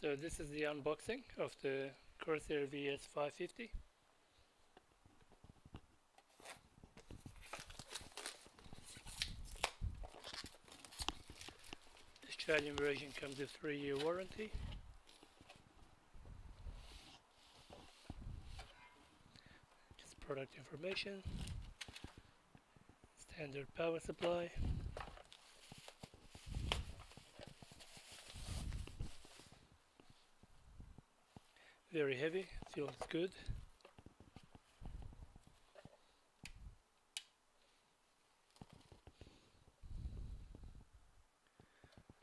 So this is the unboxing of the Corsair VS550. Australian version comes with 3-year warranty. Just product information, standard power supply, very heavy, feels good.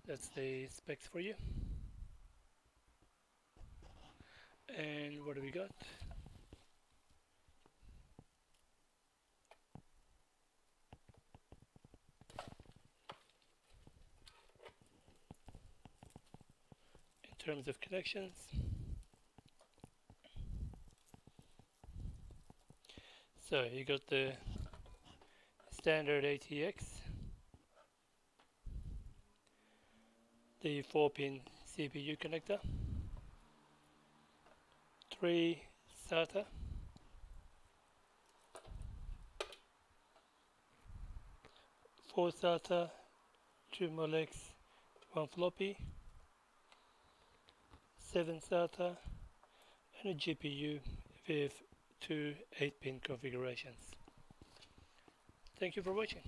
That's the specs for you. And what do we got? In terms of connections, so you got the standard ATX, the 4-pin CPU connector, 3 SATA, 4 SATA, 2 Molex, 1 floppy, 7 SATA, and a GPU with 2 8-pin configurations. Thank you for watching.